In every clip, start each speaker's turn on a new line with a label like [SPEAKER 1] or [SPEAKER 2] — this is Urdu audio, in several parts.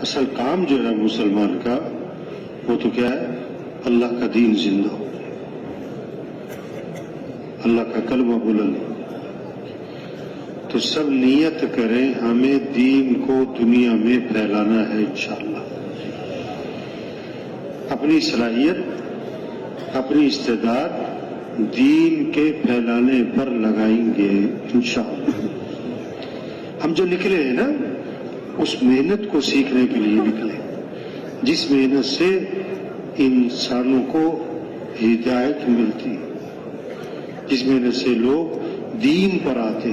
[SPEAKER 1] اصل کام جو ہے مسلمان کا وہ تو کیا ہے؟ اللہ کا دین زندہ ہو، اللہ کا کلمہ بلند ہو۔ تو سب نیت کریں ہمیں دین کو دنیا میں پھیلانا ہے انشاءاللہ۔ اپنی صلاحیت، اپنی استعداد دین کے پھیلانے پر لگائیں گے انشاءاللہ۔ ہم جو نکلے ہیں نا اس محنت کو سیکھنے کے لیے نکلے، جس محنت سے انسانوں کو ہدایت ملتی، جس محنت سے لوگ دین پر آتے،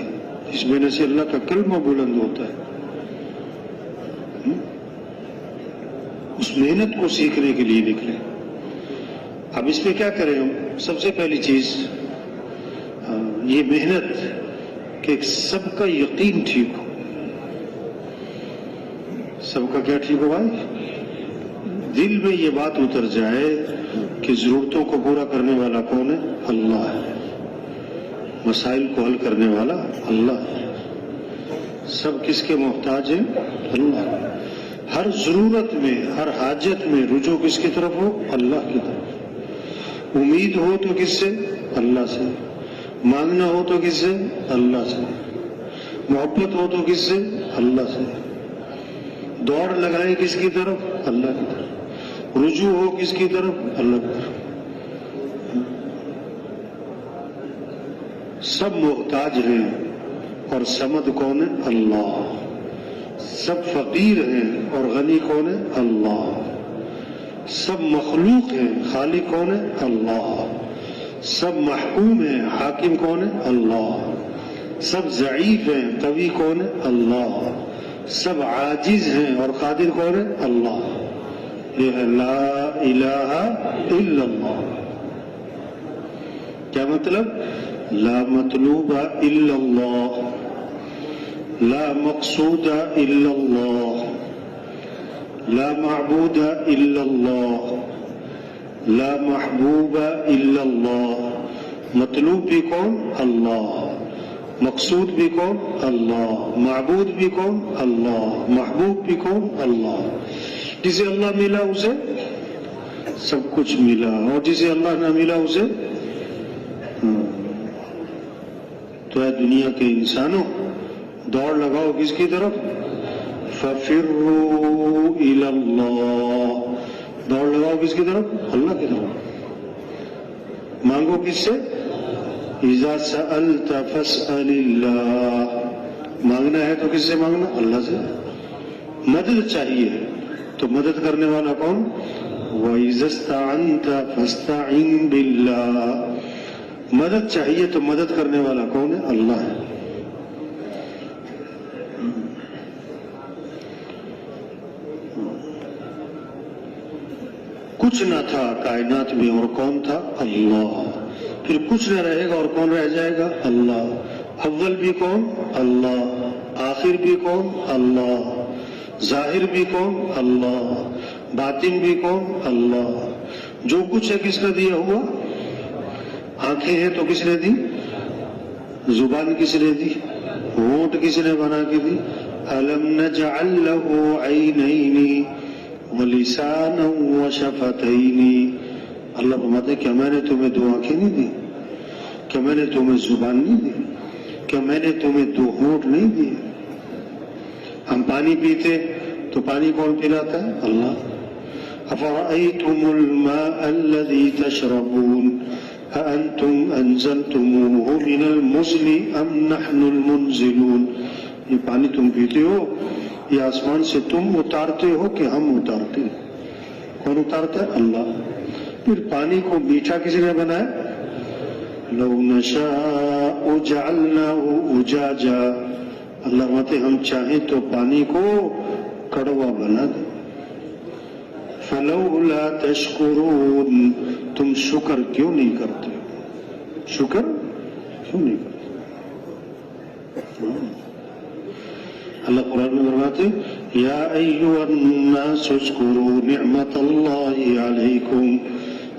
[SPEAKER 1] جس محنت سے اللہ کا کلمہ بلند ہوتا ہے، اس محنت کو سیکھنے کے لیے نکلے۔ اب اس میں کیا کریں ہم؟ سب سے پہلی چیز یہ محنت کہ سب کا یقین ٹھیک ہو۔ سب کا کیا ٹھیک ہو بھائی؟ دل میں یہ بات اتر جائے کہ ضرورتوں کو پورا کرنے والا کون ہے؟ اللہ ہے۔ مسائل کو حل کرنے والا اللہ ہے۔ سب کس کے محتاج ہیں؟ اللہ۔ ہر ضرورت میں، ہر حاجت میں رجوع کس کی طرف ہو؟ اللہ کی طرف۔ امید ہو تو کس سے؟ اللہ سے۔ مانگنا ہو تو کس سے؟ اللہ سے۔ محبت ہو تو کس سے؟ اللہ سے۔ دوڑ لگائیں کس کی طرف؟ اللہ کی طرف۔ رجوع ہو کس کی طرف؟ اللہ کی طرف۔ سب محتاج ہیں اور صمد کون ہے؟ اللہ۔ سب فقیر ہیں اور غنی کون ہے؟ اللہ۔ سب مخلوق ہیں، خالق کون ہے؟ اللہ۔ سب محکوم ہیں، حاکم کون ہے؟ اللہ۔ سب ضعیف ہیں، قوی کون ہے؟ اللہ۔ سب عاجز ہیں اور قادر کون ہے؟ اللہ۔ یہ ہے لا الہ الا اللہ۔ کیا مطلب؟ لا مطلوب الا اللہ، لا مقصود الا اللہ، لا معبود الا اللہ، لا محبوب الا اللہ۔ مطلوب بھی کون؟ اللہ۔ مقصود بھی کون؟ اللہ۔ معبود بھی کون؟ اللہ۔ محبوب بھی کون؟ اللہ۔ جسے اللہ ملا اسے سب کچھ ملا، اور جسے اللہ نہ ملا اسے تو اے دنیا کے انسانوں دوڑ لگاؤ کس کی طرف؟ فَفِرُّوا إِلَى اللَّهِ۔ دوڑ لگاؤ کس کی طرف؟ اللہ کی طرف۔ مانگو کس سے؟ اِذَا سَأَلْتَ فَاسْأَلِ اللَّهِ۔ مانگنا ہے تو کس سے مانگنا؟ اللہ سے۔ مدد چاہیے تو مدد کرنے والا کون؟ وَإِذَا اسْتَعَنْتَ فَاسْتَعِنْ بِاللَّهِ۔ مدد چاہیے تو مدد کرنے والا کون ہے؟ اللہ ہے۔ کچھ نہ تھا کائنات میں اور کون تھا؟ اللہ۔ پھر کچھ نہ رہے گا اور کون رہ جائے گا؟ اللہ۔ اول بھی کون؟ اللہ۔ آخر بھی کون؟ اللہ۔ ظاہر بھی کون؟ اللہ۔ باطن بھی کون؟ اللہ۔ جو کچھ ہے کس نے دیا ہوا؟ آنکھیں ہیں تو کس نے دی؟ زبان کس نے دی؟ ہونٹ کس نے بنا کے دی؟ أَلَمْ نَجْعَلْ لَهُ عَيْنَيْنِ وَلِسَانًا وَشَفَتَيْنِ۔ اللہ فرماتے کیا میں نے تمہیں دو آنکھیں نہیں دی؟ کیا میں نے تمہیں زبان نہیں دی؟ کیا میں نے تمہیں دو ہونٹ نہیں دیے؟ ہم پانی پیتے تو پانی کون پلاتا ہے؟ اللہ۔ أَفَرَأَيْتُمُ الْمَاءَ الَّذِي تَشْرَبُونَ أَأَنْتُمْ أَنزَلْتُمُوهُ مِنَ الْمُزْنِ أَمْ نَحْنُ الْمُنزِلُونَ۔ یہ پانی تم پیتے ہو یہ آسمان سے تم اتارتے ہو کہ ہم اتارتے ہیں؟ کون اتارتا ہے؟ اللہ۔ پھر پانی کو میٹھا کس نے بنایا؟ لَوْ نَشَاءُ جَعَلْنَاهُ أُجَاجًا۔ اللہ فرماتے ہم چاہیں تو پانی کو کڑوا بنا دیں۔ فَلَوْلَا تَشْكُرُونَ۔ تم شکر کیوں نہیں کرتے؟ شکر کیوں نہیں کرتے؟ اللہ قرآن میں فرماتے یا ایھا الناس اذکروا نعمت اللہ علیکم۔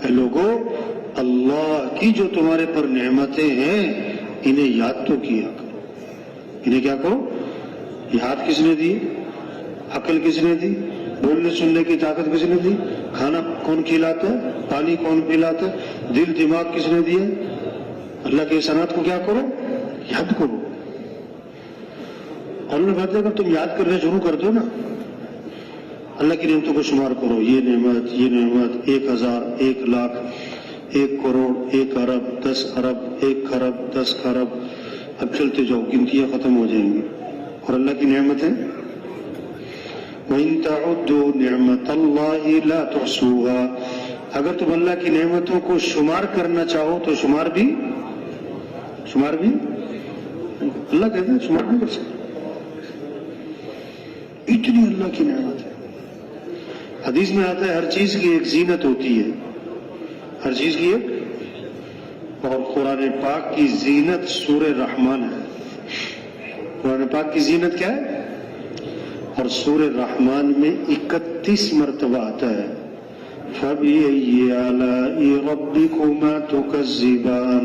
[SPEAKER 1] اے لوگو اللہ کی جو تمہارے پر نعمتیں ہیں انہیں یاد تو کیا کرو۔ انہیں کیا کرو؟ یاد کس نے دی؟ عقل کس نے دی؟ بولنے سننے کی طاقت کس نے دی؟ کھانا کون کھلاتا ہے؟ پانی کون پلاتا ہے؟ دل دماغ کس نے دیا؟ اللہ کے احسانات کو کیا کرو؟ یاد کرو. اللہ نے بات ہے اگر تم یاد کرنا شروع کر دو نا، اللہ کی نعمتوں کو شمار کرو، یہ نعمت، یہ نعمت، 1000، 1 لاکھ، 1 کروڑ، 1 ارب، 10 ارب، 1 خرب، 10 خرب، اب چلتے جاؤ، گنتیاں ختم ہو جائیں گی. اور اللہ کی نعمتیں وَإِن تَعُدُّوا نِعْمَةَ اللَّهِ لَا تُحْصُوهَا، اگر تم اللہ کی نعمتوں کو شمار کرنا چاہو تو شمار بھی اللہ کہتے ہیں شمار نہیں کر سکتے، اتنی اللہ کی نعمت ہے. حدیث میں آتا ہے ہر چیز کی ایک زینت ہوتی ہے، ہر چیز کی ایک، اور قرآن پاک کی زینت سورہ رحمان ہے. قرآن پاک کی زینت کیا ہے؟ اور سورہ رحمان میں 31 مرتبہ آتا ہے فَبِأَيِّ آلَاءِ رَبِّكُمَا تُكَذِّبَانِ،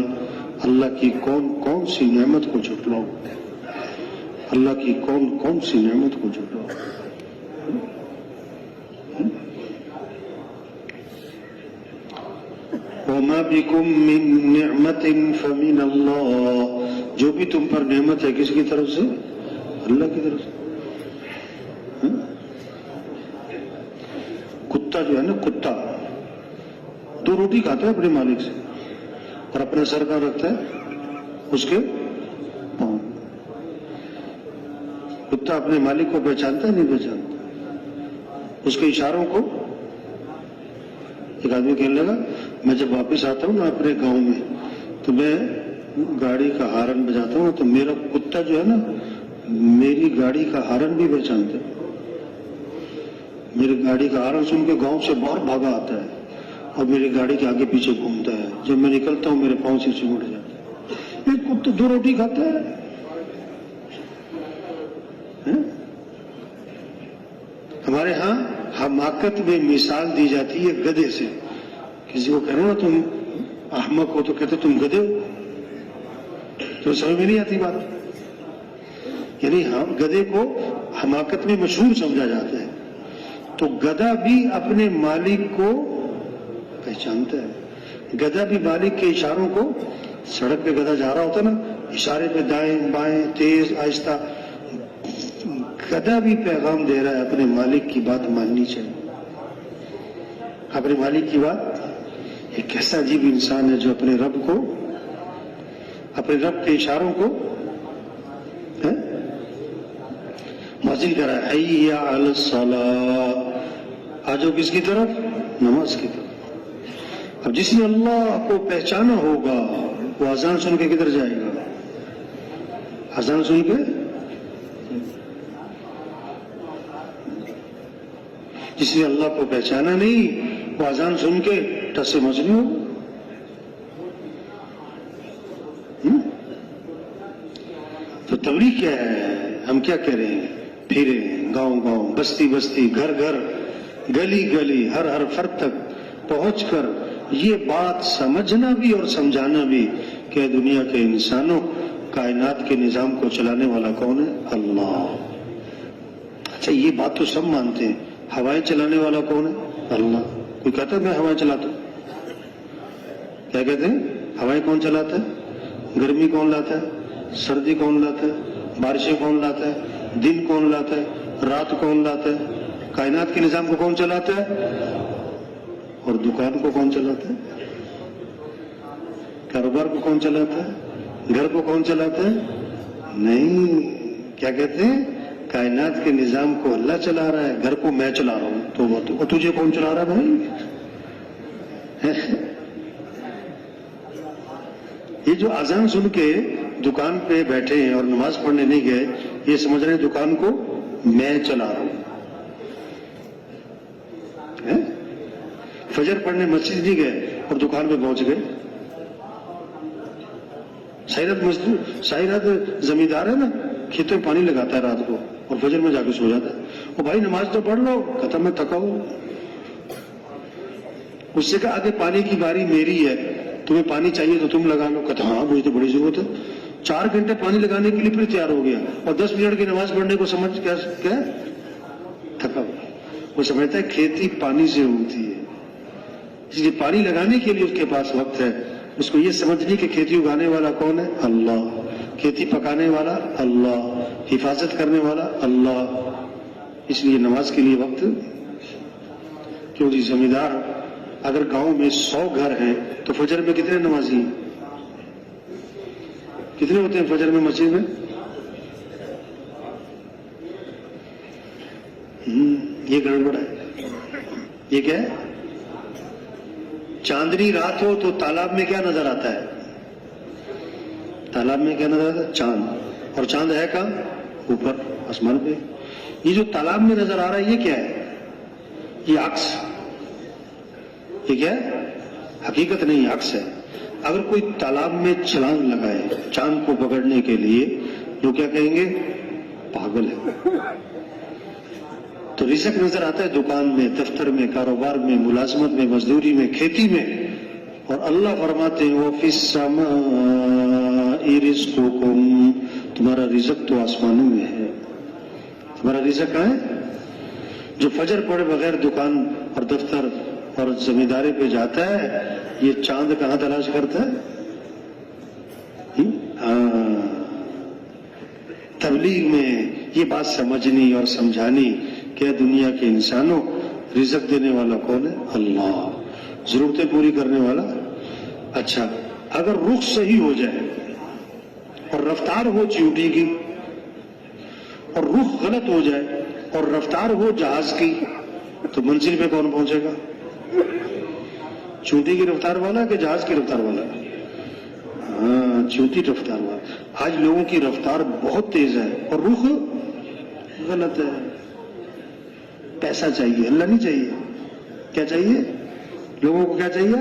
[SPEAKER 1] اللہ کی کون کون سی نعمت کو جھٹلاؤ، اللہ کی کون کون سی نعمت کو جھٹلاؤ. وَمَا بِكُم مِّن نِّعْمَةٍ فَمِنَ اللَّهِ، جو بھی تم پر نعمت ہے کس کی طرف سے؟ اللہ کی طرف سے. کتا جو ہے نا، کتا 2 روٹی کھاتا ہے اپنے مالک سے اور اپنا سر کہاں رکھتا ہے؟ اس کے پاؤں. کتا اپنے مالک کو پہچانتا ہے نہیں پہچانتا؟ اس کے اشاروں کو. ایک آدمی کہنے لگا میں جب واپس آتا ہوں نا اپنے گاؤں میں تو میں گاڑی کا ہارن بجاتا ہوں تو میرا کتا جو ہے نا میری گاڑی کا ہارن بھی پہچانتا ہے. میری گاڑی کا ہارن سن کے گاؤں سے باہر بھاگا آتا ہے اور میری گاڑی کے آگے پیچھے گھومتا ہے. جب میں نکلتا ہوں میرے پاؤں سے چمٹ جاتا ہے. ایک کتا 2 روٹی کھاتا ہے. ہمارے ہاں حماقت میں مثال دی جاتی ہے گدھے سے. کسی کو کہنا نا تم احمق ہو تو کہتے تم گدھے ہو، تو سمجھ میں نہیں آتی بات. یعنی ہم گدھے کو حماقت میں مشہور سمجھا جاتا ہے. تو گدھا بھی اپنے مالک کو پہچانتا ہے. گدھا بھی مالک کے اشاروں کو، سڑک پہ گدھا جا رہا ہوتا نا اشارے پہ دائیں بائیں تیز آہستہ، گدھا بھی پیغام دے رہا ہے اپنے مالک کی بات ماننی چاہیے. اپنے مالک کی بات. ایک ایسا عجیب انسان ہے جو اپنے رب کو، اپنے رب کے اشاروں کو مؤذن کہہ رہا ہے حی علی الصلاۃ، آجو کس کی طرف؟ نماز کی طرف. اب جس نے اللہ کو پہچانا ہوگا وہ اذان سن کے کدھر جائے گا؟ اذان سن کے. جس نے اللہ کو پہچانا نہیں وہ اذان سن کے ٹس سے مچ نہیں ہوگا. تو تبلیغ کیا ہے؟ ہم کیا کہہ رہے ہیں؟ پھرے گاؤں گاؤں، بستی بستی، گھر گھر، گلی گلی، ہر ہر فرد تک پہنچ کر یہ بات سمجھنا بھی اور سمجھانا بھی کہ دنیا کے انسانوں، کائنات کے نظام کو چلانے والا کون ہے؟ اللہ. اچھا یہ بات تو سب مانتے ہیں، ہوائیں چلانے والا کون ہے؟ اللہ. کوئی کہتا ہے میں ہوائیں چلاتا ہوں؟ کیا کہتے ہیں؟ ہوائیں کون چلاتا ہے؟ گرمی کون لاتا ہے؟ سردی کون لاتا ہے؟ بارشیں کون لاتا ہے؟ دن کون لاتا ہے؟ رات کون لاتا ہے؟ کائنات کے نظام کو کون چلاتا ہے؟ اور دکان کو کون چلاتا ہے؟ کاروبار کو کون چلاتا ہے؟ گھر کو کون چلاتا ہے؟ نہیں. کیا کہتے ہیں؟ کائنات کے نظام کو اللہ چلا رہا ہے، گھر کو میں چلا رہا ہوں. تو وہ تجھے کون چلا رہا ہے بھائی؟ یہ جو اذان سن کے دکان پہ بیٹھے ہیں اور نماز پڑھنے نہیں گئے، یہ سمجھ رہے ہیں دکان کو میں چلا رہا ہوں. فجر پڑھنے مسجد نہیں گئے اور دکان پہ پہنچ گئے. سائرات زمیندار ہے نا، کھیتوں میں پانی لگاتا ہے رات کو اور فجر میں جا کے سو جاتا ہے. اور بھائی نماز تو پڑھ لو، کہتا میں تھکا ہوں. اس سے کہا آگے پانی کی باری میری ہے، تمہیں پانی چاہیے تو تم لگا لو. کہتا ہاں مجھے تو بڑی ضرورت ہے. 4 گھنٹے پانی لگانے کے لیے پھر تیار ہو گیا اور 10 منٹ کی نماز پڑھنے کو سمجھ کیا تھکا ہوا. وہ سمجھتا ہے کھیتی پانی سے ہوتی ہے، اس لیے پانی لگانے کے لیے اس کے پاس وقت ہے، اس کو یہ سمجھ نہیں کہ کھیتی اگانے والا کون ہے؟ اللہ، کھیتی پکانے والا اللہ، حفاظت کرنے والا اللہ، اس لیے نماز کے لیے وقت کیوں جی؟ زمیندار اگر گاؤں میں 100 گھر ہیں تو فجر میں کتنے نمازی ہیں؟ کتنے ہوتے ہیں فجر میں مسجد میں؟ یہ گڑبڑ ہے، یہ کیا ہے؟ چاندنی رات ہو تو تالاب میں کیا نظر آتا ہے؟ تالاب میں کیا نظر آتا ہے؟ چاند، اور چاند ہے کہاں؟ اوپر آسمان پہ۔ یہ جو تالاب میں نظر آ رہا ہے یہ کیا ہے؟ یہ عکس، یہ کیا ہے؟ حقیقت نہیں، عکس ہے۔ اگر کوئی تالاب میں چھلانگ لگائے چاند کو پکڑنے کے لیے، لوگ کیا کہیں گے؟ پاگل ہے۔ تو رزق نظر آتا ہے دکان میں، دفتر میں، کاروبار میں، ملازمت میں، مزدوری میں، کھیتی میں، اور اللہ فرماتے ہیں وَفِي السَّمَاءِ رِزْقُكُمْ، تمہارا رزق تو آسمانوں میں ہے۔ تمہارا رزق کہاں ہے؟ جو فجر پڑے بغیر دکان اور دفتر اور زمینداری پہ جاتا ہے، یہ چاند کہاں تلاش کرتا ہے؟ تبلیغ میں یہ بات سمجھنی اور سمجھانی کہ دنیا کے انسانوں، رزق دینے والا کون ہے؟ اللہ، ضرورتیں پوری کرنے والا۔ اچھا، اگر رخ صحیح ہو جائے اور رفتار ہو چیونٹی کی، اور رخ غلط ہو جائے اور رفتار ہو جہاز کی، تو منزل پہ کون پہنچے گا؟ چونٹی کی رفتار والا کہ جہاز کی رفتار والا؟ ہاں، چونٹی رفتار والا۔ آج لوگوں کی رفتار بہت تیز ہے اور رخ غلط ہے۔ پیسہ چاہیے، اللہ نہیں چاہیے۔ کیا چاہیے لوگوں کو؟ کیا چاہیے؟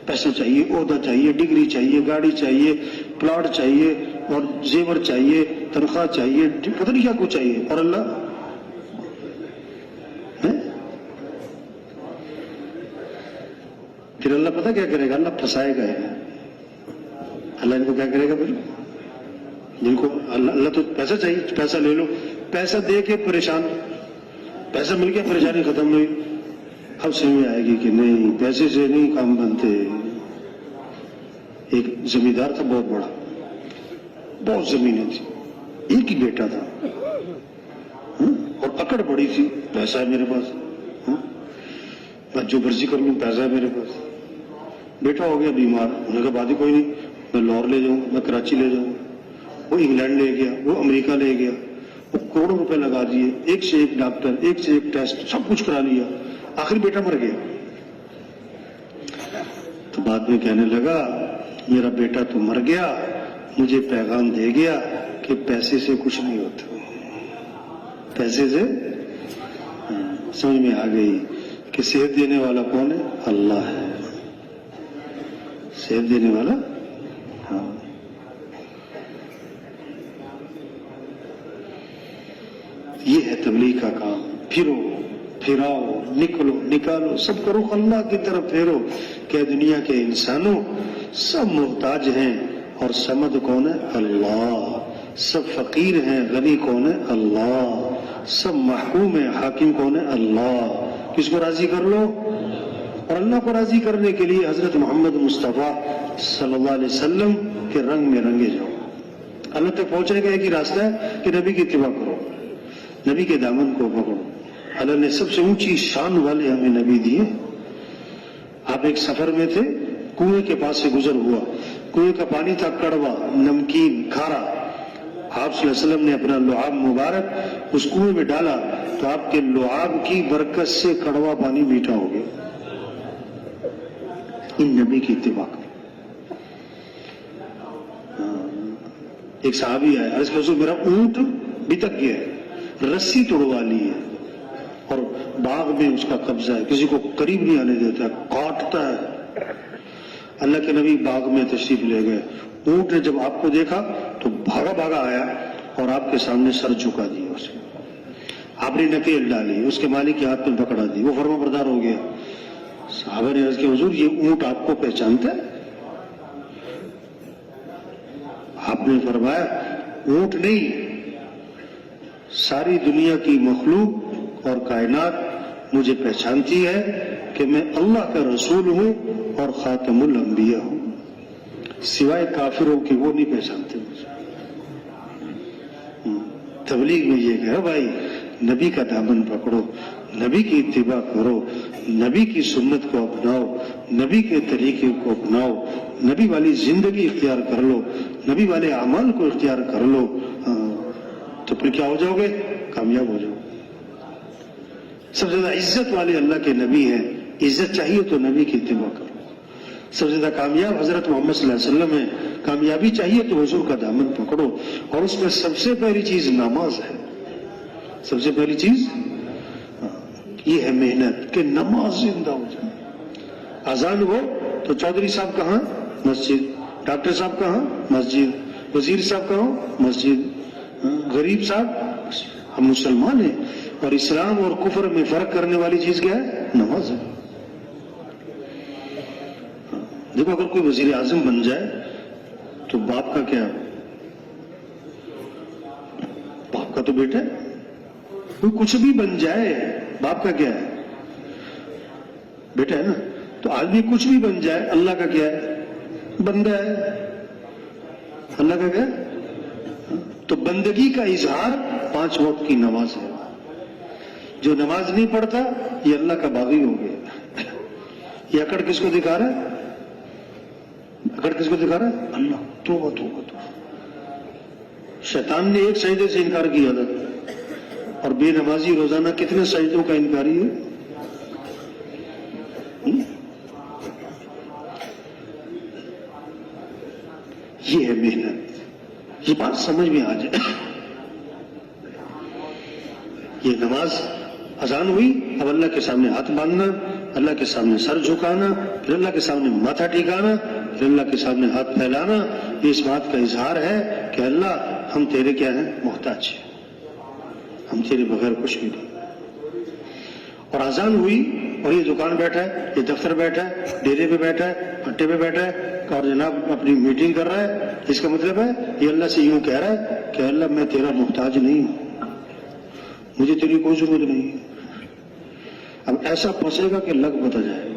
[SPEAKER 1] پیسہ چاہیے، عہدہ چاہیے، ڈگری چاہیے، گاڑی چاہیے، پلاٹ چاہیے، اور زیور چاہیے، تنخواہ چاہیے، پتہ نہیں کیا کچھ چاہیے۔ اور اللہ پھر اللہ پتہ کیا کرے گا؟ اللہ پھنسائے گا۔ اللہ ان کو کیا کرے گا؟ پھر جن کو اللہ تو پیسہ چاہیے، پیسہ لے لو، پیسہ دے کے پریشان، پیسہ مل گیا پریشانی ختم ہوئی۔ اب سمجھ آئے گی کہ نہیں، پیسے سے نہیں کام بنتے۔ ایک زمیندار تھا بہت بڑا، بہت زمینیں تھی، ایک ہی بیٹا تھا، اور اکڑ بڑی تھی، پیسہ ہے میرے پاس، میں جو مرضی کر لوں، پیسہ ہے میرے پاس۔ بیٹا ہو گیا بیمار، انہوں نے کہا بات ہی کوئی نہیں، میں لاہور لے جاؤں، میں کراچی لے جاؤں۔ وہ انگلینڈ لے گیا، وہ امریکہ لے گیا، وہ کروڑوں روپے لگا دیے، ایک سے ایک ڈاکٹر، ایک سے ایک ٹیسٹ، سب کچھ کرا لیا، آخر بیٹا مر گیا۔ تو بعد میں کہنے لگا میرا بیٹا تو مر گیا، مجھے پیغام دے گیا کہ پیسے سے کچھ نہیں ہوتا۔ پیسے سے سمجھ میں آ گئی کہ صحت دینے والا کون ہے؟ اللہ ہے، صحت دینے والا۔ ہاں، یہ ہے تبلیغ کا کام۔ پھرو، پھراؤ، نکلو، نکالو، سب کا رخ اللہ کی طرف پھیرو کہ دنیا کے انسانوں سب محتاج ہیں، اور سمد کون ہے؟ اللہ۔ سب فقیر ہیں، غنی کون ہے؟ اللہ۔ سب محکوم ہیں، حاکم کون ہے؟ اللہ۔ کس کو راضی کر لو؟ اور اللہ کو راضی کرنے کے لیے حضرت محمد مصطفیٰ صلی اللہ علیہ وسلم کے رنگ میں رنگے جاؤ۔ اللہ تک پہنچنے کا ایک ہی راستہ ہے کہ نبی کی اتباع کرو، نبی کے دامن کو پکڑو۔ اللہ نے سب سے اونچی شان والے ہمیں نبی دیے۔ آپ ایک سفر میں تھے، کنویں کے پاس سے گزر ہوا، کنویں کا پانی تھا کڑوا، نمکین، کھارا۔ آپ صلی اللہ علیہ وسلم نے اپنا لعاب مبارک اس کنویں میں ڈالا تو آپ کے لعاب کی برکت سے کڑوا پانی میٹھا ہو گیا۔ ان نبی کی اتباع کرو۔ ایک صحابی آیا، عرض کہ حضور میرا اونٹ بتک گیا ہے، رسی توڑوا لی ہے، اور باغ میں اس کا قبضہ ہے، کسی کو قریب نہیں آنے دیتا، کاٹتا ہے۔ اللہ کے نبی باغ میں تشریف لے گئے، اونٹ نے جب آپ کو دیکھا تو بھاگا بھاگا آیا اور آپ کے سامنے سر جھکا دیا اسے، آپ نے نکیل ڈالی، اس کے مالک کے ہاتھ میں پکڑا دی، وہ فرما بردار ہو گیا۔ صحابہ نے عرض کیا حضور یہ اونٹ آپ کو پہچانتا ہے؟ آپ نے فرمایا اونٹ نہیں، ساری دنیا کی مخلوق اور کائنات مجھے پہچانتی ہے کہ میں اللہ کا رسول ہوں اور خاتم الانبیاء ہوں، سوائے کافروں کی وہ نہیں پہچانتے مجھے۔ تبلیغ میں یہ کہا بھائی نبی کا دامن پکڑو، نبی کی اتباع کرو، نبی کی سنت کو اپناؤ، نبی کے طریقے کو اپناؤ، نبی والی زندگی اختیار کر لو، نبی والے اعمال کو اختیار کر لو، تو پھر کیا ہو جاؤ گے؟ کامیاب ہو جاؤ۔ سب سے زیادہ عزت والے اللہ کے نبی ہیں، عزت چاہیے تو نبی کی اتباع کرو۔ سب سے زیادہ کامیاب حضرت محمد صلی اللہ علیہ وسلم ہے، کامیابی چاہیے تو حضور کا دامن پکڑو، اور اس میں سب سے پہلی چیز نماز ہے۔ سب سے پہلی چیز یہ ہے محنت کہ نماز زندہ ہو جائے۔ اذان ہو تو چودھری صاحب کہاں؟ مسجد۔ ڈاکٹر صاحب کہاں؟ مسجد۔ وزیر صاحب کہاں؟ مسجد۔ غریب صاحب، ہم مسلمان ہیں، اور اسلام اور کفر میں فرق کرنے والی چیز کیا ہے؟ نماز ہے۔ دیکھو اگر کوئی وزیر اعظم بن جائے تو باپ کا کیا؟ باپ کا تو بیٹا ہے۔ کوئی کچھ بھی بن جائے باپ کا کیا ہے؟ بیٹا ہے نا۔ تو آدمی کچھ بھی بن جائے اللہ کا کیا ہے؟ بندہ ہے۔ اللہ کا کیا ہے؟ تو بندگی کا اظہار 5 وقت کی نماز ہے۔ جو نماز نہیں پڑھتا یہ اللہ کا باغی ہو گیا۔ یہ اکڑ کس کو دکھا رہا ہے؟ اکڑ کس کو دکھا رہا ہے؟ اللہ۔ توبہ توبہ توبہ۔ شیطان نے ایک سجدے سے انکار کیا تھا، اور بے نمازی روزانہ کتنے سجدوں کا انکاری ہے؟ یہ ہے محنت۔ یہ بات سمجھ میں آ جائے۔ یہ نماز اذان ہوئی، اب اللہ کے سامنے ہاتھ باندھنا، اللہ کے سامنے سر جھکانا، پھر اللہ کے سامنے ماتھا ٹھکانا، پھر اللہ کے سامنے ہاتھ پھیلانا، یہ اس بات کا اظہار ہے کہ اللہ ہم تیرے کیا ہیں؟ محتاج ہیں، ہم تیرے بغیر کچھ بھی نہیں۔ اور اذان ہوئی اور یہ دکان بیٹھا ہے، یہ دفتر بیٹھا ہے، ڈیرے پہ بیٹھا ہے، پٹے پہ بیٹھا ہے، اور جناب اپنی میٹنگ کر رہا ہے، اس کا مطلب ہے یہ اللہ سے یوں کہہ رہا ہے کہ اللہ میں تیرا محتاج نہیں ہوں، مجھے تیری کوئی ضرورت نہیں ہے۔ اب ایسا پھنسے گا کہ لگ بتا جائے۔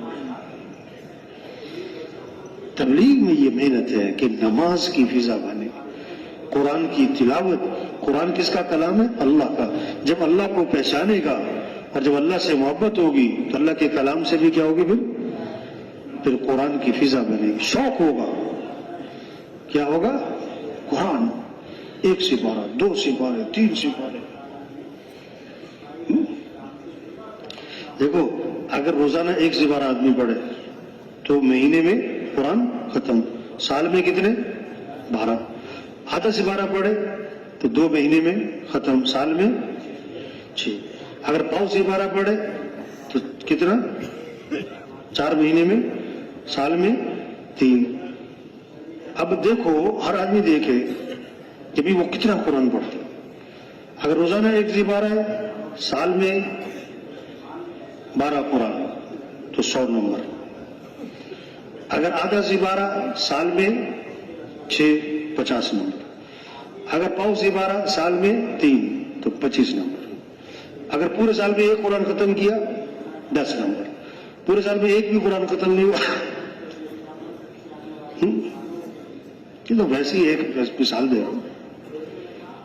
[SPEAKER 1] تبلیغ میں یہ محنت ہے کہ نماز کی فضا بنے، قرآن کی تلاوت۔ قرآن کس کا کلام ہے؟ اللہ کا۔ جب اللہ کو پہچانے گا اور جب اللہ سے محبت ہوگی تو اللہ کے کلام سے بھی کیا ہوگی؟ پھر قرآن کی فضا بنے گی، شوق ہوگا۔ کیا ہوگا؟ قرآن 1 سپارہ، 2 سپارے، 3 سپارے۔ دیکھو اگر روزانہ 1 سپارہ آدمی پڑھے تو مہینے میں قرآن ختم۔ سال میں کتنے؟ 12۔ آدھا سپارہ پڑھے تو 2 مہینے میں ختم، سال میں 6۔ اگر پاؤ سپارہ پڑھے تو کتنا؟ 4 مہینے میں، سال میں 3۔ اب دیکھو ہر آدمی دیکھے کہ بھی وہ کتنا قرآن پڑھتا ہے۔ اگر روزانہ 1 سپارہ ہے، سال میں 12 قرآن تو 100 نمبر۔ اگر آدھا سپارہ، سال میں 6، 50 نمبر۔ اگر پاؤ سپارہ، سال میں 3 تو 25 نمبر۔ اگر پورے سال میں 1 قرآن ختم کیا 10 نمبر۔ پورے سال میں 1 بھی قرآن ختم نہیں ہوا کہ تو ویسے ہی ایک مثال دے رہا ہوں۔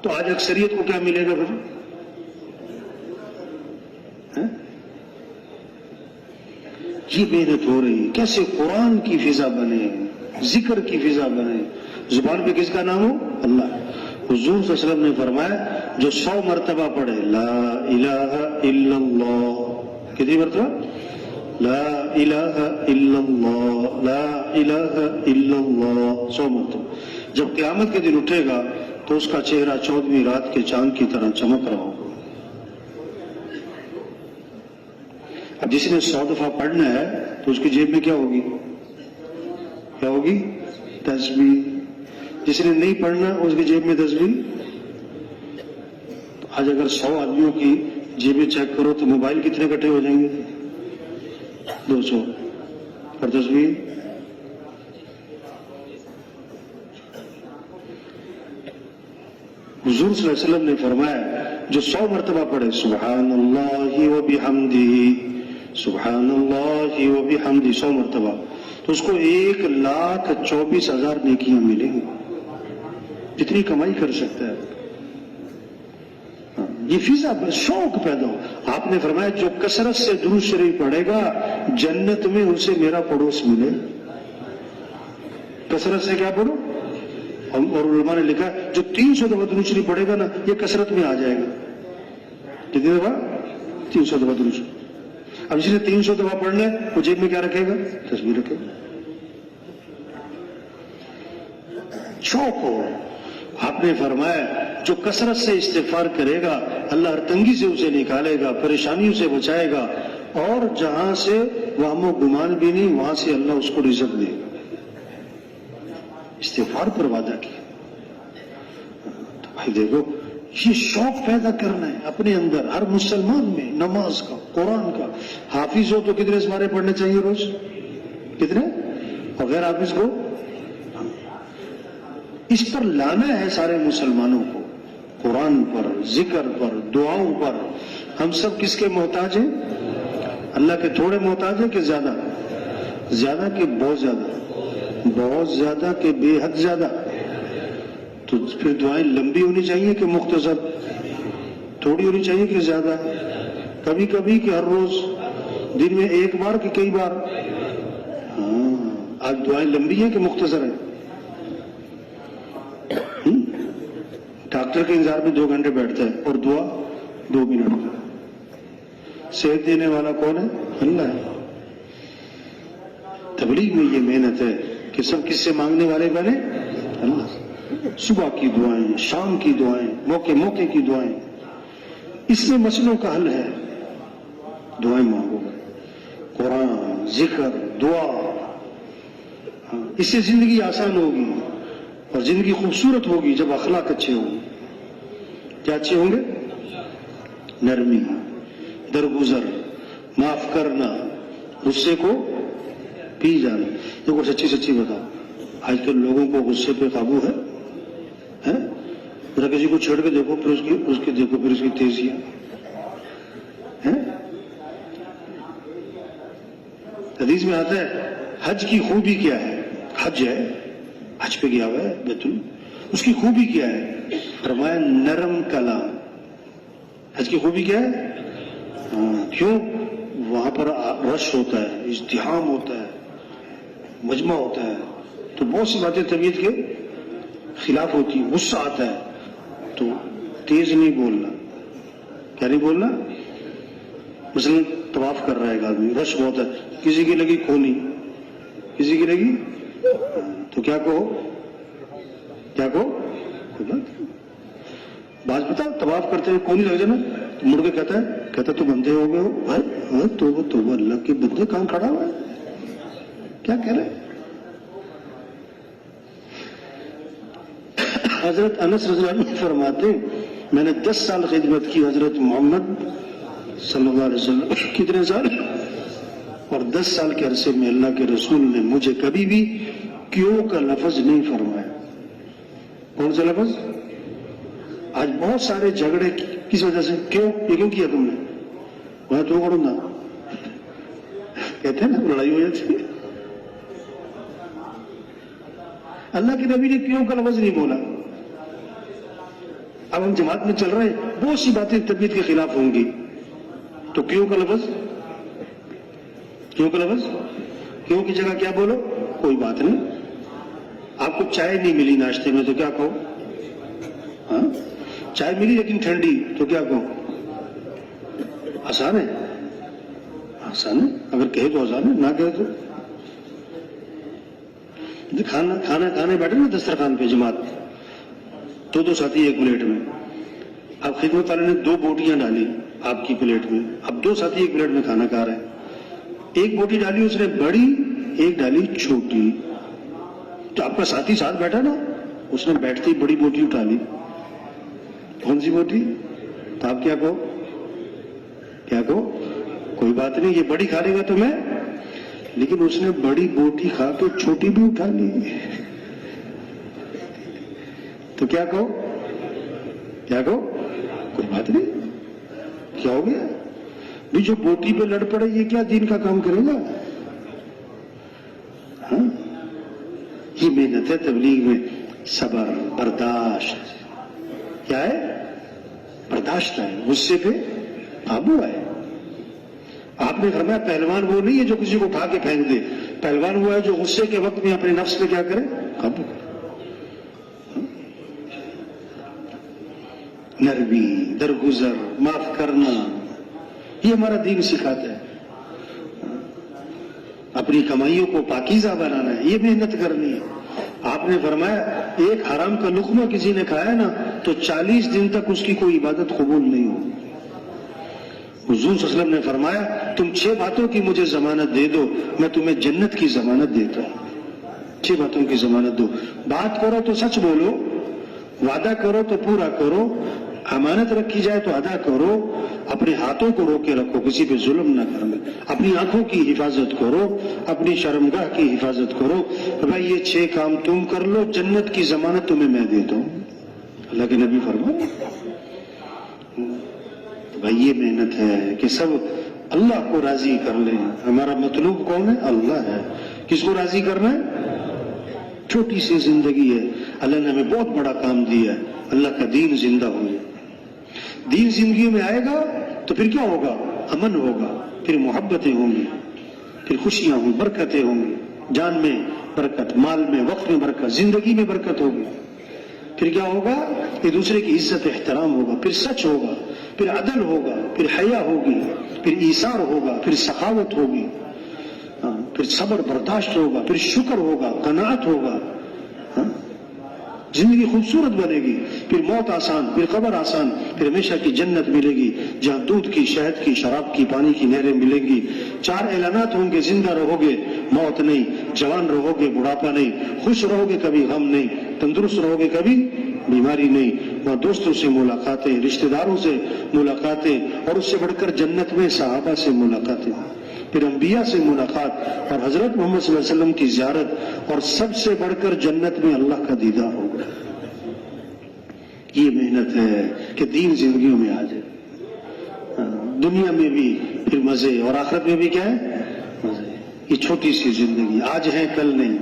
[SPEAKER 1] تو آج اکثریت کو کیا ملے گا پھر؟ یہ محنت ہو رہی کیسے قرآن کی فضا بنے، ذکر کی فضا بنے، زبان پہ کس کا نام ہو؟ اللہ۔ حضور صلی اللہ علیہ وسلم نے فرمایا جو 100 مرتبہ پڑھے لا الہ الا اللہ، کتنی مرتبہ؟ لا الہ الا اللہ، لا الہ الا اللہ، 100 مرتبہ، جب قیامت کے دن اٹھے گا تو اس کا چہرہ 14ویں رات کے چاند کی طرح چمک رہا ہوگا۔ اب جس نے 100 دفعہ پڑھنا ہے تو اس کی جیب میں کیا ہوگی؟ کیا ہوگی؟ تسبیح۔ جس نے نہیں پڑھنا اس کی جیب میں تسبیح۔ تو آج اگر 100 آدمیوں کی جیبیں چیک کرو تو موبائل کتنے اکٹھے ہو جائیں گے؟ 200۔ اور تسبیح حضور صلی اللہ علیہ وسلم نے فرمایا جو 100 مرتبہ پڑھے سبحان اللہ و بحمدہ، سبحان اللہ و بحمدہ 100 مرتبہ، تو اس کو 1,24,000 نیکیاں ملیں گی. جتنی کمائی کر سکتا ہے. یہ فضا پر شوق پیدا ہو. آپ نے فرمایا جو کثرت سے درود شریف پڑھے گا جنت میں اسے میرا پڑوس ملے. کثرت سے کیا پڑھو؟ اور علماء نے لکھا جو 300 دفعہ درود شریف پڑھے گا نا یہ کثرت میں آ جائے گا. کتنی دفعہ؟ 300 دفعہ درود شریف. اب اس نے 300 دفعہ پڑھ لے وہ جیب میں کیا رکھے گا؟ تصویر رکھے گا. شوق ہو. آپ نے فرمایا جو کثرت سے استغفار کرے گا اللہ ہر تنگی سے اسے نکالے گا، پریشانیوں سے بچائے گا، اور جہاں سے وہم و گمان بھی نہیں وہاں سے اللہ اس کو رزق دے گا. استغفار پر وعدہ کیا. تو بھائی دیکھو یہ شوق پیدا کرنا ہے اپنے اندر ہر مسلمان میں، نماز کا، قرآن کا. حافظ ہو تو کتنے سپارے پڑھنے چاہیے روز؟ کتنے؟ اور غیر حافظ کو اس پر لانا ہے سارے مسلمانوں کو، قرآن پر، ذکر پر، دعاؤں پر. ہم سب کس کے محتاج ہیں؟ اللہ کے. تھوڑے محتاج ہیں کہ زیادہ؟ زیادہ کہ بہت زیادہ؟ بہت زیادہ کہ بے حد زیادہ؟ تو پھر دعائیں لمبی ہونی چاہیے کہ مختصر؟ تھوڑی ہونی چاہیے کہ زیادہ؟ کبھی کبھی کہ ہر روز؟ دن میں ایک بار کہ کئی بار؟ ہاں. آج دعائیں لمبی ہیں کہ مختصر ہیں؟ ڈاکٹر کے انتظار میں 2 گھنٹے بیٹھتا ہے اور دعا 2 منٹ. صحت دینے والا کون ہے؟ اللہ ہے. تبلیغ میں یہ محنت ہے کہ سب کس سے مانگنے والے بنے؟ اللہ سے. صبح کی دعائیں، شام کی دعائیں، موقع موقع کی دعائیں، اس سے مسئلوں کا حل ہے. دعائیں مانگو، قرآن، ذکر، دعا. اس سے زندگی آسان ہوگی اور زندگی خوبصورت ہوگی جب اخلاق اچھے ہوں گے. کیا اچھے ہوں گے؟ نرمی، درگزر، معاف کرنا، غصے کو پی جانا. دیکھو سچی سچی بتاؤ آج کل لوگوں کو غصے پہ قابو ہے؟ ذرا کسی کو چھیڑ کے دیکھو پھر اس کی دیکھو پھر اس کی تیزیاں ہیں. حدیث میں آتا ہے حج کی خوبی کیا ہے؟ حج ہے، حج پہ گیا ہوا ہے بیت اللہ، اس کی خوبی کیا ہے؟ فرمایا نرم کلام. حج کی خوبی کیا ہے؟ کیوں؟ وہاں پر رش ہوتا ہے، ازدحام ہوتا ہے، مجمع ہوتا ہے، تو بہت سی باتیں طبیعت کے خلاف ہوتی ہیں. غصہ آتا ہے تو تیز نہیں بولنا. کیا نہیں بولنا؟ مثلا طواف کر رہا ہے ایک آدمی، رش بہت ہے، کسی کی لگی کھونی، کسی کی لگی تو کیا کہو؟ کیا کہو؟ بات پتا طواف کرتے ہوئے کونی لگ جانا، مڑ کے کہتا تو بندے ہو گئے ہو. تو اللہ کے بندے کہاں کھڑا ہوا ہے؟ کیا کہہ رہے؟ حضرت انس رضی اللہ عنہ فرماتے میں نے 10 سال خدمت کی حضرت محمد صلی اللہ علیہ وسلم. کتنے سال؟ اور 10 سال کے عرصے میں اللہ کے رسول نے مجھے کبھی بھی کیوں کا لفظ نہیں فرمایا. کون سا لفظ؟ آج بہت سارے جھگڑے کس وجہ سے؟ کیوں؟ یہ کیوں کیا تم نے؟ میں تو کروں گا کہتے ہیں نا لڑائی ہو جاتی ہے. اللہ کے نبی نے کیوں کا لفظ نہیں بولا. اب ہم جماعت میں چل رہے ہیں، بہت سی باتیں طبیعت کے خلاف ہوں گی، تو کیوں کا لفظ؟ کیوں کا لفظ؟ کیوں کی جگہ کیا بولو؟ کوئی بات نہیں. آپ کو چائے نہیں ملی ناشتے میں تو کیا کہو؟ ہاں چائے ملی لیکن ٹھنڈی تو کیا کہو؟ آسان ہے؟ آسان ہے. اگر کہے تو آسان ہے، نہ کہے تو کھانا کھانے بیٹھے نا دسترخوان پہ جماعت، 2 ساتھی ایک پلیٹ میں. اب خدمت والے نے 2 بوٹیاں ڈالی آپ کی پلیٹ میں، اب 2 ساتھی ایک پلیٹ میں کھانا کھا رہے ہیں. ایک بوٹی ڈالی اس نے بڑی، ایک ڈالی چھوٹی. تو آپ کا ساتھی ساتھ بیٹھا نا، اس نے بیٹھتے ہی بڑی بوٹی اٹھا لی. کون سی بوٹی؟ تو آپ کیا کہو؟ کیا کہو؟ کوئی بات نہیں، یہ بڑی کھا لے گا تو میں. لیکن اس نے بڑی بوٹی کھا کے چھوٹی بھی اٹھا لی تو کیا کہو؟ کیا کہو؟ کوئی بات نہیں، کیا ہو گیا؟ بھی جو بوٹی پہ لڑ پڑے یہ کیا دین کا کام کرے گا؟ ہاں، یہ محنت ہے تبلیغ میں، صبر، برداشت، کیا ہے؟ برداشت ہے، غصے پہ قابو ہے۔ آپ نے فرمایا پہلوان وہ نہیں ہے جو کسی کو اٹھا کے پھینک دے، پہلوان وہ ہے جو غصے کے وقت میں اپنے نفس پہ کیا کرے؟ قابو کرے۔ نرمی، درگزر، معاف کرنا، یہ ہمارا دین سکھاتا ہے۔ اپنی کمائیوں کو پاکیزہ بنانا ہے، یہ محنت کرنی ہے۔ آپ نے فرمایا ایک حرام کا لقمہ کسی نے کھایا نا تو 40 دن تک اس کی کوئی عبادت قبول نہیں ہوگی۔ حضور صلی اللہ علیہ وسلم نے فرمایا تم 6 باتوں کی مجھے ضمانت دے دو، میں تمہیں جنت کی ضمانت دیتا ہوں۔ 6 باتوں کی ضمانت دو، بات کرو تو سچ بولو، وعدہ کرو تو پورا کرو، امانت رکھی جائے تو ادا کرو، اپنے ہاتھوں کو روکے رکھو، کسی پہ ظلم نہ کرنا، اپنی آنکھوں کی حفاظت کرو، اپنی شرمگاہ کی حفاظت کرو۔ بھائی یہ 6 کام تم کر لو، جنت کی ضمانت تمہیں میں دیتا ہوں، اللہ کے نبی فرمائے۔ بھائی یہ محنت ہے کہ سب اللہ کو راضی کر لیں۔ ہمارا مطلوب کون ہے؟ اللہ ہے۔ کس کو راضی کرنا ہے؟ چھوٹی سی زندگی ہے، اللہ نے ہمیں بہت بڑا کام دیا ہے، اللہ کا دین زندہ ہو جائے۔ دین زندگی میں آئے گا تو پھر کیا ہوگا؟ امن ہوگا، پھر محبتیں ہوں گی، پھر خوشیاں ہوں، برکتیں ہوں گی، جان میں برکت، مال میں، وقت میں برکت، زندگی میں برکت ہوگی۔ پھر کیا ہوگا؟ ایک دوسرے کی عزت احترام ہوگا، پھر سچ ہوگا، پھر عدل ہوگا، پھر حیا ہوگی، پھر ایثار ہوگا، پھر سخاوت ہوگی، پھر صبر برداشت ہوگا، پھر شکر ہوگا، قناعت ہوگا، زندگی خوبصورت بنے گی، پھر موت آسان، پھر قبر آسان، پھر ہمیشہ کی جنت ملے گی جہاں دودھ کی، شہد کی، شراب کی، پانی کی نہریں ملیں گی۔ 4 اعلانات ہوں گے، زندہ رہو گے موت نہیں، جوان رہو گے بڑھاپا نہیں، خوش رہو گے کبھی غم نہیں، تندرست رہو گے کبھی بیماری نہیں۔ وہاں دوستوں سے ملاقاتیں، رشتہ داروں سے ملاقاتیں، اور اس سے بڑھ کر جنت میں صحابہ سے ملاقاتیں، پھر انبیاء سے ملاقات، اور حضرت محمد صلی اللہ علیہ وسلم کی زیارت، اور سب سے بڑھ کر جنت میں اللہ کا دیدار ہوگا۔ یہ محنت ہے کہ دین زندگیوں میں آ جائے، دنیا میں بھی پھر مزے، اور آخرت میں بھی کیا ہے؟ مزے۔ یہ چھوٹی سی زندگی، آج ہے کل نہیں۔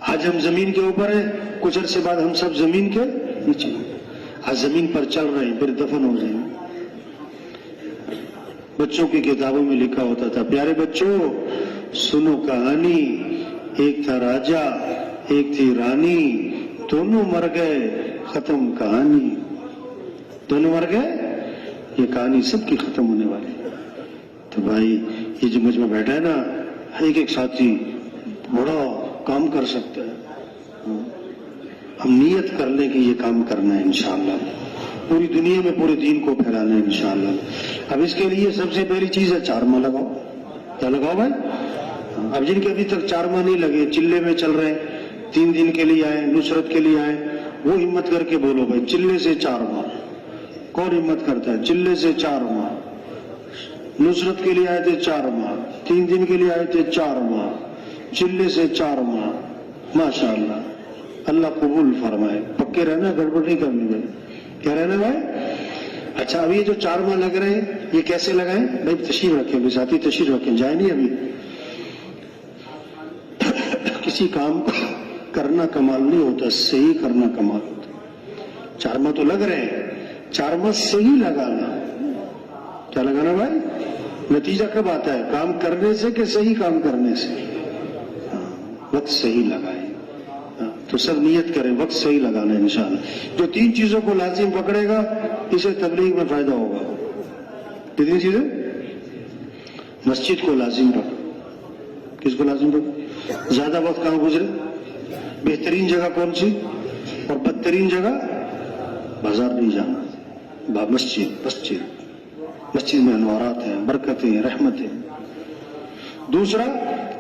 [SPEAKER 1] آج ہم زمین کے اوپر ہیں، کچھ عرصے بعد ہم سب زمین کے نیچے، آج زمین پر چل رہے ہیں، پھر دفن ہو جائیں گے۔ بچوں کی کتابوں میں لکھا ہوتا تھا، پیارے بچوں سنو کہانی، ایک تھا راجا ایک تھی رانی، دونوں مر گئے ختم کہانی۔ دونوں مر گئے، یہ کہانی سب کی ختم ہونے والی ہے۔ تو بھائی یہ جو مجھ میں بیٹھا ہے نا، ایک ایک ساتھی بڑا کام کر سکتا ہے۔ ہم نیت کر لیں کہ یہ کام کرنا ہے انشاءاللہ، پوری دنیا میں پورے دین کو پھیلانا ہے انشاءاللہ۔ اب اس کے لیے سب سے پہلی چیز ہے چارما لگاؤ۔ کیا لگاؤ بھائی؟ اب جن کے ابھی تک چارما نہیں لگے، چلے میں چل رہے ہیں، 3 دن کے لیے آئے، نصرت کے لیے آئے، وہ ہمت کر کے بولو بھائی چلے سے 4 ماہ۔ کون ہمت کرتا ہے؟ چلے سے 4 ماہ، نصرت کے لیے آئے تھے 4 ماہ، 3 دن کے لیے آئے تھے 4 ماہ، چلے سے 4 ماہ، ماشاءاللہ، اللہ قبول فرمائے۔ پکے رہنا، گڑبڑ نہیں کرنی بھائی۔ کیا رہنا بھائی؟ اچھا اب یہ جو 4 ماہ لگ رہے ہیں یہ کیسے لگائیں بھائی؟ تشریف رکھیں، بھی ساتھی تشریف رکھیں، جائے نہیں ابھی۔ کسی کام کو کرنا کمال نہیں ہوتا، صحیح کرنا کمال ہوتا۔ 4 ماہ تو لگ رہے ہیں، 4 ماہ صحیح لگانا۔ کیا لگانا بھائی؟ نتیجہ کب آتا ہے؟ کام کرنے سے کہ صحیح کام کرنے سے؟ وقت صحیح لگائیں۔ تو سب نیت کریں وقت صحیح لگانا ہے انشاءاللہ۔ جو 3 چیزوں کو لازم پکڑے گا اسے تبلیغ میں فائدہ ہوگا۔ کتنی چیزیں؟ مسجد کو لازم پکڑ۔ کس کو لازم پکڑ؟ زیادہ وقت کہاں گزرے؟ بہترین جگہ کون سی؟ اور بدترین جگہ؟ بازار نہیں جانا، مسجد مسجد مسجد میں انوارات ہیں، برکتیں، رحمتیں۔ دوسرا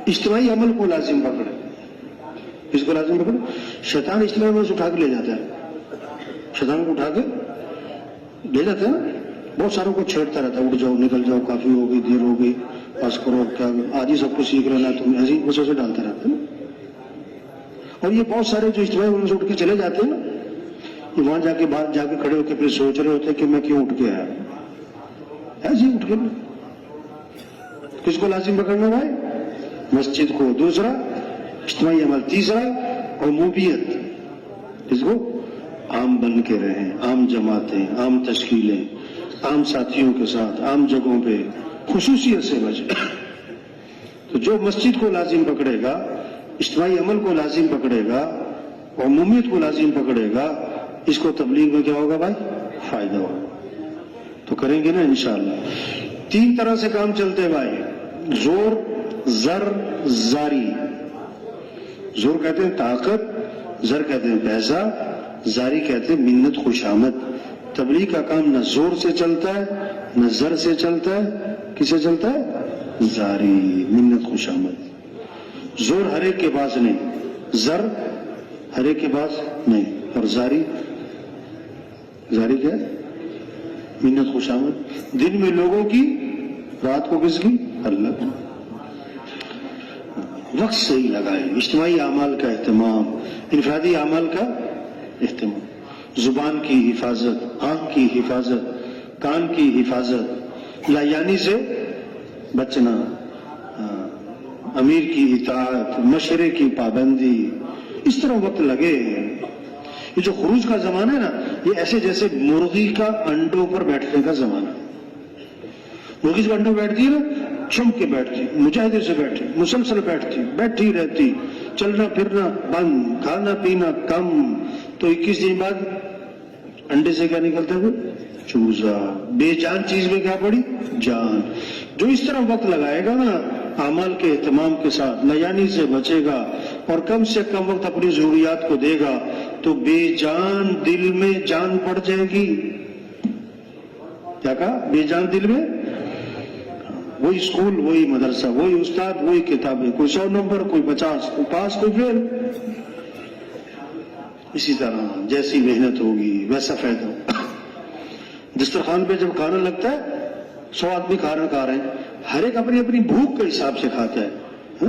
[SPEAKER 1] اجتماعی عمل کو لازم پکڑے۔ کس کو لازم پکڑے؟ شیطان اجتماعی عمل سے اٹھا کے لے جاتا ہے، شیطان کو اٹھا کے لے جاتا ہے نا، بہت ساروں کو چھیڑتا رہتا ہے، اٹھ جاؤ، نکل جاؤ، کافی ہو گئی، دیر ہو گئی، پاس کرو، کیا آج ہی سب کچھ سیکھ لینا تم، ایسی وسوسے ڈالتا رہتا ہے نا۔ اور یہ بہت سارے جو اجتماعی عمل سے اٹھ کے چلے جاتے ہیں نا، یہ وہاں جا کے باہر جا کے کھڑے ہو کے پھر سوچ رہے ہوتے کہ میں کیوں اٹھ کے آیا، ایسے ہی اٹھ کے کس کو لازم پکڑنا بھائی؟ مسجد کو، دوسرا اجتماعی عمل، تیسرا عمومیت، اس کو عام بن کے رہیں، عام جماعتیں، عام تشکیلیں، عام ساتھیوں کے ساتھ، عام جگہوں پہ خصوصیت سے بچے۔ تو جو مسجد کو لازم پکڑے گا، اجتماعی عمل کو لازم پکڑے گا، عمومیت کو لازم پکڑے گا، اس کو تبلیغ میں کیا ہوگا بھائی؟ فائدہ ہوگا۔ تو کریں گے نا انشاءاللہ۔ 3 طرح سے کام چلتے ہیں بھائی، زور، زر، زاری۔ زور کہتے ہیں طاقت، زر کہتے ہیں پیسہ، زاری کہتے ہیں منت خوشامد۔ تبلیغ کا کام نہ زور سے چلتا ہے نہ زر سے چلتا ہے، کس سے چلتا ہے؟ زاری، منت خوشامد۔ زور ہر ایک کے پاس نہیں، زر ہر ایک کے پاس نہیں، اور زاری کیا ہے؟ منت خوشامد۔ دن میں لوگوں کی، رات کو کس کی؟ اللہ کی۔ وقت صحیح لگائے، اجتماعی اعمال کا اہتمام، انفرادی اعمال کا اہتمام، زبان کی حفاظت، آنکھ کی حفاظت، کان کی حفاظت، لایانی سے بچنا، امیر کی اطاعت، مشورے کی پابندی، اس طرح وقت لگے۔ یہ جو خروج کا زمانہ ہے نا، یہ ایسے جیسے مرغی کا انڈوں پر بیٹھنے کا زمانہ۔ مرغی سے انڈوں بیٹھتی ہے نا، چمک کے بیٹھتی، مجاہدے سے بیٹھی، مسلسل بیٹھی رہتی، چلنا پھرنا بند، کھانا پینا کم، تو 21 دن بعد انڈے سے کیا نکلتا ہے؟ چوزا۔ بے جان چیز میں کیا پڑی؟ جان۔ جو اس طرح وقت لگائے گا نا اعمال کے اہتمام کے ساتھ، لیانی سے بچے گا اور کم سے کم وقت اپنی ضروریات کو دے گا، تو بے جان دل میں جان پڑ جائے گی۔ کیا کہا؟ بے جان دل میں، وہی اسکول، وہی مدرسہ، وہی استاد، وہی کتابیں، کوئی 100 نمبر، کوئی 50، کوئی پاس، کوئی فیل۔ اسی طرح جیسی محنت ہوگی ویسا فائدہ ہوگا۔ دسترخوان پہ جب کھانا لگتا ہے، 100 آدمی کھانا کھا رہے ہیں، ہر ایک اپنی اپنی بھوک کے حساب سے کھاتا ہے۔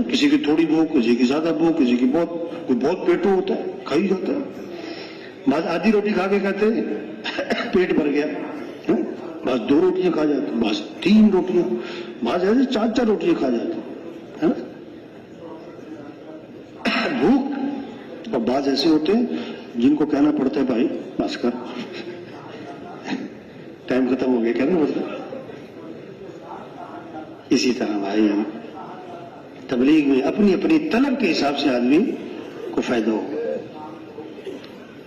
[SPEAKER 1] کسی کی تھوڑی بھوک، کسی کی زیادہ بھوک، کسی کی بہت، کوئی بہت پیٹو ہوتا ہے، کھائی جاتا ہے۔ بعض آدھی روٹی کھا کے کہتے ہیں پیٹ بھر گیا، بعض 2 روٹیاں کھا جاتے ہیں، بعض 3 روٹیاں، بعض ایسے 4 روٹیاں کھا جاتے ہیں، بھوک۔ اور بعض ایسے ہوتے ہیں جن کو کہنا پڑتا ہے بھائی بس کر، ٹائم ختم ہو گیا، کہنا پڑتا ہے۔ اسی طرح بھائی تبلیغ میں اپنی اپنی طلب کے حساب سے آدمی کو فائدہ ہو،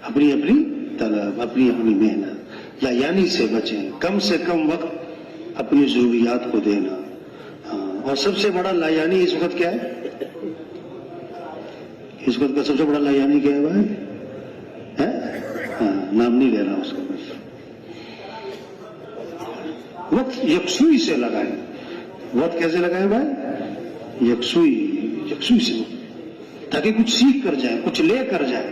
[SPEAKER 1] اپنی اپنی طلب، اپنی اپنی محنت، یعنی سے بچیں، کم سے کم وقت اپنی ضروریات کو دینا۔ اور سب سے بڑا لایانی اس وقت کیا ہے؟ اس وقت کا سب سے بڑا لایانی کیا ہے بھائی؟ نام نہیں لے رہا اس کا، بس وقت یکسوئی سے لگائیں۔ وقت کیسے لگائیں بھائی؟ یکسوئی سے، تاکہ کچھ سیکھ کر جائیں، کچھ لے کر جائیں۔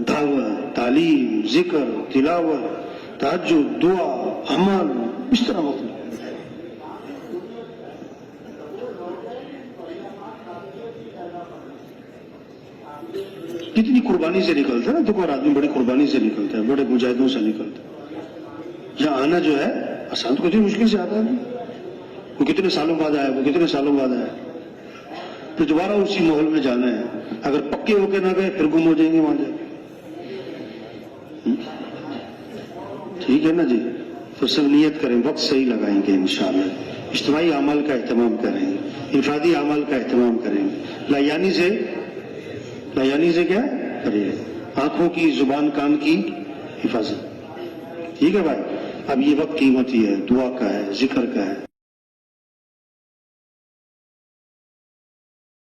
[SPEAKER 1] دعوت، تعلیم، ذکر، تلاوت، تہجد، دعا، عمل، اس طرح وقت۔ کتنی قربانی سے نکلتا ہے نا، دیکھو، اور آدمی بڑی قربانی سے نکلتا ہے، بڑے مجاہدوں سے نکلتا ہے۔ یہاں آنا جو ہے آسان تو کتنی مشکل سے آتا ہے، وہ کتنے سالوں بعد آیا، وہ کتنے سالوں بعد آیا، پھر دوبارہ اسی ماحول میں جانا ہے۔ اگر پکے ہو کے نہ گئے پھر گم ہو جائیں گے وہاں جا کے۔ ٹھیک ہے نا جی؟ تو سب نیت کریں، وقت صحیح لگائیں گے انشاءاللہ، اجتماعی اعمال کا اہتمام کریں گے، انفرادی اعمال کا اہتمام کریں گے، لایانی سے کیا کریں؟ آنکھوں کی، زبان، کان کی حفاظت۔ ٹھیک ہے بھائی؟ اب یہ وقت قیمتی ہے، دعا کا ہے، ذکر کا ہے،